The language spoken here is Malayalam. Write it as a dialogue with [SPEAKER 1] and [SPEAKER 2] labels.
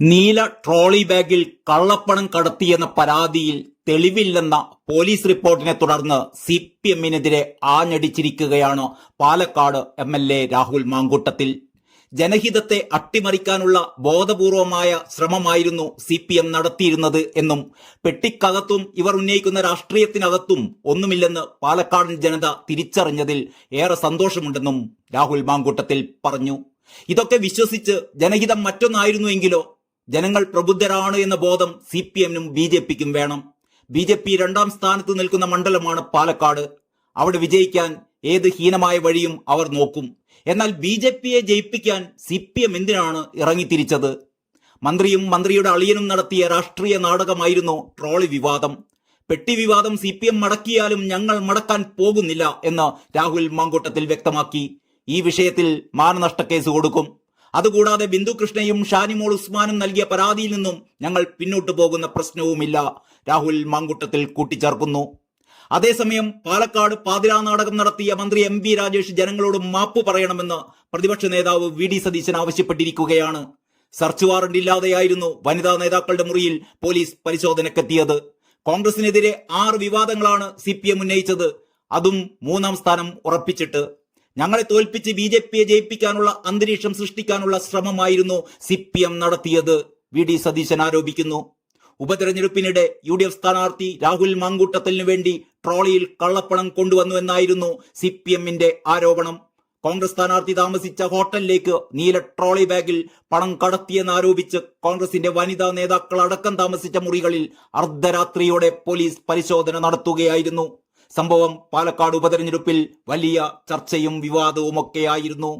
[SPEAKER 1] നീല ട്രോളി ബാഗിൽ കള്ളപ്പണം കടത്തിയെന്ന പരാതിയിൽ തെളിവില്ലെന്ന പോലീസ് റിപ്പോർട്ടിനെ തുടർന്ന് CPM-നെതിരെ ആഞ്ഞടിച്ചിരിക്കുകയാണ് പാലക്കാട് MLA രാഹുൽ മാങ്കൂട്ടത്തിൽ. ജനഹിതത്തെ അട്ടിമറിക്കാനുള്ള ബോധപൂർവമായ ശ്രമമായിരുന്നു CPM നടത്തിയിരുന്നത് എന്നും പെട്ടിക്കകത്തും ഇവർ ഉന്നയിക്കുന്ന രാഷ്ട്രീയത്തിനകത്തും ഒന്നുമില്ലെന്ന് പാലക്കാടൻ ജനത തിരിച്ചറിഞ്ഞതിൽ ഏറെ സന്തോഷമുണ്ടെന്നും രാഹുൽ മാങ്കൂട്ടത്തിൽ പറഞ്ഞു. ഇതൊക്കെ വിശ്വസിച്ച് ജനഹിതം മറ്റൊന്നായിരുന്നുവെങ്കിലോ? ജനങ്ങൾ പ്രബുദ്ധരാണ് എന്ന ബോധം CPM-നും BJP-ക്കും വേണം. BJP 2ാം സ്ഥാനത്ത് നിൽക്കുന്ന മണ്ഡലമാണ് പാലക്കാട്. അവിടെ വിജയിക്കാൻ ഏത് ഹീനമായ വഴിയും അവർ നോക്കും. എന്നാൽ BJP-യെ ജയിപ്പിക്കാൻ CPM എന്തിനാണ് ഇറങ്ങിത്തിരിച്ചത്? മന്ത്രിയും മന്ത്രിയുടെ അളിയനും നടത്തിയ രാഷ്ട്രീയ നാടകമായിരുന്നു ട്രോളി വിവാദം. പെട്ടി വിവാദം CPM മടക്കിയാലും ഞങ്ങൾ മടക്കാൻ പോകുന്നില്ല എന്ന് രാഹുൽ മാങ്കൂട്ടത്തിൽ വ്യക്തമാക്കി. ഈ വിഷയത്തിൽ മാനനഷ്ട കേസ് കൊടുക്കും. അതുകൂടാതെ ബിന്ദു കൃഷ്ണയും ഷാനിമോൾ ഉസ്മാനും നൽകിയ പരാതിയിൽ നിന്നും ഞങ്ങൾ പിന്നോട്ടു പോകുന്ന പ്രശ്നവുമില്ല, രാഹുൽ മാങ്കൂട്ടത്തിൽ കൂട്ടിച്ചേർക്കുന്നു. അതേസമയം പാലക്കാട് പാതിരാ നാടകം നടത്തിയ മന്ത്രി MB രാജേഷ് ജനങ്ങളോട് മാപ്പ് പറയണമെന്ന് പ്രതിപക്ഷ നേതാവ് VD സതീശൻ ആവശ്യപ്പെട്ടിരിക്കുകയാണ്. സെർച്ച് വാറന്റ് ഇല്ലാതെയായിരുന്നു വനിതാ നേതാക്കളുടെ മുറിയിൽ പോലീസ് പരിശോധനക്കെത്തിയത്. കോൺഗ്രസിനെതിരെ 6 വിവാദങ്ങളാണ് CPM ഉന്നയിച്ചത്, അതും 3ാം സ്ഥാനം ഉറപ്പിച്ചിട്ട്. ഞങ്ങളെ തോൽപ്പിച്ച് BJP-യെ ജയിപ്പിക്കാനുള്ള അന്തരീക്ഷം സൃഷ്ടിക്കാനുള്ള ശ്രമമായിരുന്നു CPM നടത്തിയത്, VD സതീശൻ ആരോപിക്കുന്നു. ഉപതെരഞ്ഞെടുപ്പിനിടെ UDF സ്ഥാനാർത്ഥി രാഹുൽ മാങ്കൂട്ടത്തിന് വേണ്ടി ട്രോളിയിൽ കള്ളപ്പണം കൊണ്ടുവന്നുവെന്നായിരുന്നു CPM-ന്റെ ആരോപണം. കോൺഗ്രസ് സ്ഥാനാർത്ഥി താമസിച്ച ഹോട്ടലിലേക്ക് നീല ട്രോളി ബാഗിൽ പണം കടത്തിയെന്നാരോപിച്ച് കോൺഗ്രസിന്റെ വനിതാ നേതാക്കൾ അടക്കം താമസിച്ച മുറികളിൽ അർദ്ധരാത്രിയോടെ പോലീസ് പരിശോധന നടത്തുകയായിരുന്നു. സംഭവം പാലക്കാട് ഉപതെരഞ്ഞെടുപ്പിൽ വലിയ ചർച്ചയും വിവാദവുമൊക്കെയായിരുന്നു.